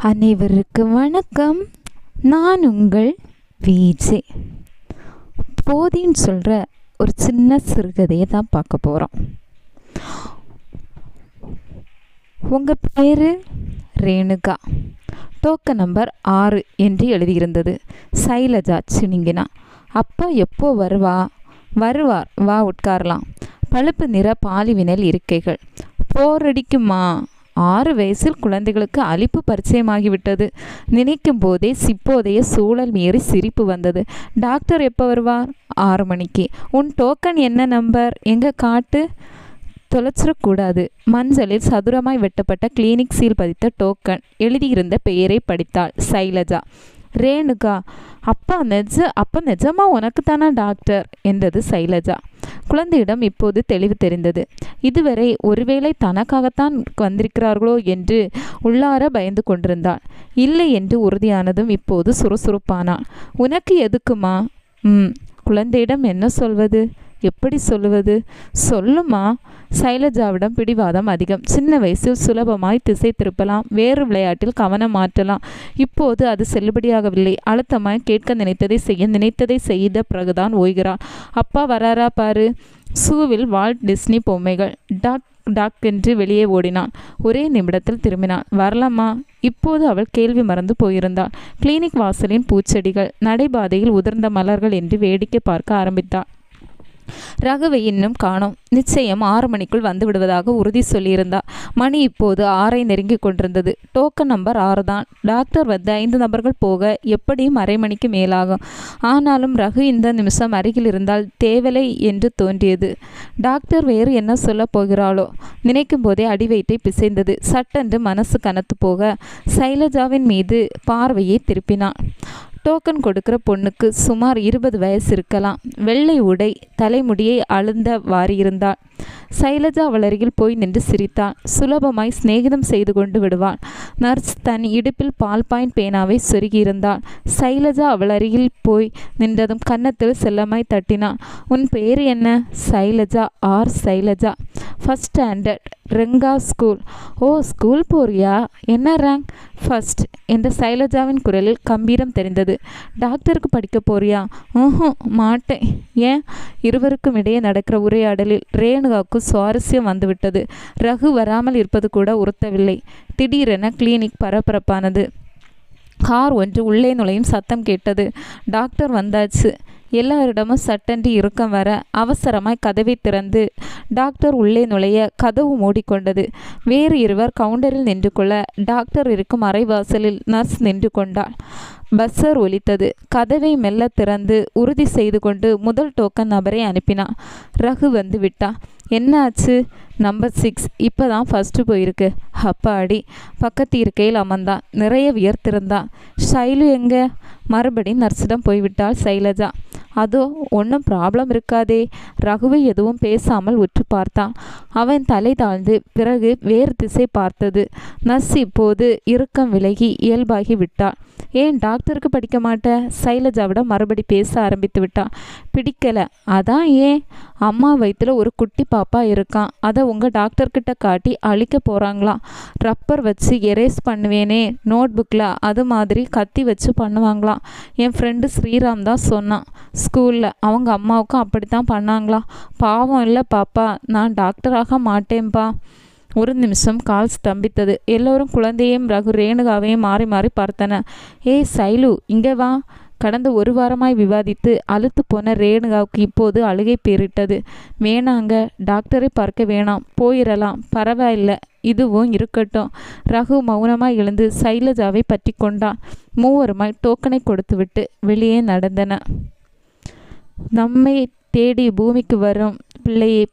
அனைவருக்கும் வணக்கம். நான் உங்கள் விஜே. போதின்னு சொல்கிற ஒரு சின்ன சிறுகதையை தான் பார்க்க போகிறோம். உங்கள் பேர் ரேணுகா. டோக்கன் நம்பர் 6 என்று எழுதியிருந்தது. சைலஜா சினிங்கினா. அப்பா எப்போ வருவார், வா உட்காரலாம். பழுப்பு நிற பாலிவினல் இருக்கைகள். போரடிக்குமா? 6 வயசில் குழந்தைகளுக்கு அலிப்பு பரிச்சயமாகிவிட்டது. நினைக்கும் போதே இப்போதைய சூழல் மீறி சிரிப்பு வந்தது. டாக்டர் எப்போ வருவார்? 6 மணிக்கு. உன் டோக்கன் என்ன நம்பர்? எங்கே காட்டு. தொலைச்சிடக்கூடாது. மஞ்சளில் சதுரமாய் வெட்டப்பட்ட கிளினிக் சீல் பதித்த டோக்கன். எழுதியிருந்த பெயரை படித்தாள் சைலஜா. ரேணுகா. அப்பா நிஜமா உனக்கு தானா டாக்டர் என்றது சைலஜா. குழந்தையிடம் இப்போது தெளிவு தெரிந்தது. இதுவரை ஒருவேளை தனக்காகத்தான் வந்திருக்கிறார்களோ என்று உள்ளார பயந்து கொண்டிருந்தாள். இல்லை என்று உறுதியானதும் இப்போது சுறுசுறுப்பானாள். உனக்கு எதுக்குமா? குழந்தையிடம் என்ன சொல்வது, எப்படி சொல்லுவது? சொல்லுமா. சைலஜாவிடம் பிடிவாதம் அதிகம். சின்ன வயசில் சுலபமாய் திசை திருப்பலாம், வேறு விளையாட்டில் கவனம் மாற்றலாம். இப்போது அது செல்லுபடியாகவில்லை. அழுத்தமாய் கேட்க நினைத்ததை செய்த பிறகுதான் ஓய்கிறாள். அப்பா வராரா பாரு. ஷூவில் வால்ட் டிஸ்னி பொம்மைகள். டாக் என்று வெளியே ஓடினான். ஒரே நிமிடத்தில் திரும்பினாள். வரலாமா? இப்போது அவள் கேள்வி மறந்து போயிருந்தாள். கிளினிக் வாசலின் பூச்செடிகள், நடைபாதையில் உதிர்ந்த மலர்கள் என்று வேடிக்கை பார்க்க ஆரம்பித்தாள். ரகுவை இன்னும் காணோம். நிச்சயம் 6 மணிக்குள் வந்து விடுவதாக உறுதி சொல்லியிருந்தார். மணி இப்போது 6ஐ நெருங்கி கொண்டிருந்தது. டோக்கன் நம்பர் 6 தான். டாக்டர் வந்து 5 நபர்கள் போக எப்படியும் அரை மணிக்கு மேலாகும். ஆனாலும் ரகு இந்த நிமிஷம் அருகில் இருந்தால் தேவலை என்று தோன்றியது. டாக்டர் வேறு என்ன சொல்ல போகிறாளோ? நினைக்கும் போதே அடிவயிற்றை பிசைந்தது. சட்டென்று மனசு கனத்து போக சைலஜாவின் மீது பார்வையை திருப்பினான். டோக்கன் கொடுக்கிற பொண்ணுக்கு சுமார் 20 வயசு இருக்கலாம். வெள்ளை உடை, தலைமுடியை அழுந்த வாரியிருந்தாள். சைலஜா அவள் அருகில் போய் நின்று சிரித்தாள். சுலபமாய் சிநேகிதம் செய்து கொண்டு விடுவாள். நர்ஸ் தன் இடுப்பில் பால் பாயிண்ட் பேனாவை சொருகியிருந்தாள். சைலஜா அவள் அருகில் போய் நின்றதும் கன்னத்தில் செல்லமாய் தட்டினாள். உன் பேர் என்ன? Shailaja. Shailaja. First standard, Renga school. ஓ, ஸ்கூல் போறியா? என்ன ரேங்க்? ஃபர்ஸ்ட் என்ற சைலஜாவின் குரலில் கம்பீரம் தெரிந்தது. டாக்டருக்கு படிக்க போறியா? மாட்டேன். ஏன்? இருவருக்கும் இடையே நடக்கிற உரையாடலில் ரேணுகாவுக்கு சுவாரஸ்யம் வந்துவிட்டது. ரகு வராமல் இருப்பது கூட உறுத்தவில்லை. திடீரென கிளினிக் பரபரப்பானது. கார் ஒன்று உள்ளே நுழையும் சத்தம் கேட்டது. டாக்டர் வந்தாச்சு. எல்லாரிடமும் சட்டென்று இறுக்கம் வர அவசரமாய் கதவை திறந்து டாக்டர் உள்ளே நுழைய கதவு மூடிக்கொண்டது. வேறு இருவர் கவுண்டரில் நின்று கொள்ள டாக்டர் இருக்கும் அறைவாசலில் நர்ஸ் நின்று கொண்டாள். பஸ்ஸர் ஒலித்தது. கதவை மெல்ல திறந்து உறுதி செய்து கொண்டு முதல் டோக்கன் நபரை அனுப்பினான். ரகு வந்து விட்டா. என்ன ஆச்சு? நம்பர் 6 இப்போ தான் ஃபஸ்ட்டு போயிருக்கு. அப்பாடி. பக்கத்து இருக்கையில் அமர்ந்தான். நிறைய வியர்த்திருந்தான். ஷைலு எங்கே? மறுபடி நர்ஸிடம் போய்விட்டாள் சைலஜா. அதோ ஒன்றும் ப்ராப்ளம் இருக்காதே. ரகுவை எதுவும் பேசாமல் உற்று பார்த்தான். அவன் தலை தாழ்ந்து பிறகு வேறு திசை பார்த்தது. நர்ஸ் இப்போது இறுக்கம் விலகி இயல்பாகி விட்டாள். ஏன் டாக்டருக்கு படிக்க மாட்டேன்? சைலஜாவிடம் மறுபடி பேச ஆரம்பித்து விட்டான். பிடிக்கல. அதான் ஏன்? அம்மா வயிற்றுல ஒரு குட்டி பாப்பா இருக்கான். அதை உங்கள் டாக்டர்கிட்ட காட்டி அழிக்க போகிறாங்களாம். ரப்பர் வச்சு எரேஸ் பண்ணுவேனே நோட் புக்கில், அது மாதிரி கத்தி வச்சு பண்ணுவாங்களாம். என் ஃப்ரெண்டு ஸ்ரீராம் தான் சொன்னான். ஸ்கூலில் அவங்க அம்மாவுக்கும் அப்படித்தான் பண்ணாங்களாம். பாவம் இல்லை பாப்பா. நான் டாக்டராக மாட்டேன்பா. ஒரு நிமிஷம் கால் ஸ்தம்பித்தது. எல்லோரும் குழந்தையும் ரேணுகாவையும் மாறி மாறி பார்த்தன. ஏய் சைலு, இங்கே வா. கடந்த 1 வாரமாய் விவாதித்து அழுத்து போன ரேணுகாவுக்கு இப்போது அழுகை பேரிட்டது. வேணாங்க, டாக்டரை பார்க்க வேணாம், போயிடலாம். பரவாயில்ல, இதுவும் இருக்கட்டும். ரகு மௌனமாய் எழுந்து சைலஜாவை பற்றி கொண்டான். மூவருமாய் டோக்கனை கொடுத்துவிட்டு வெளியே நடந்தன. நம்மை தேடி பூமிக்கு வரும் பிள்ளையை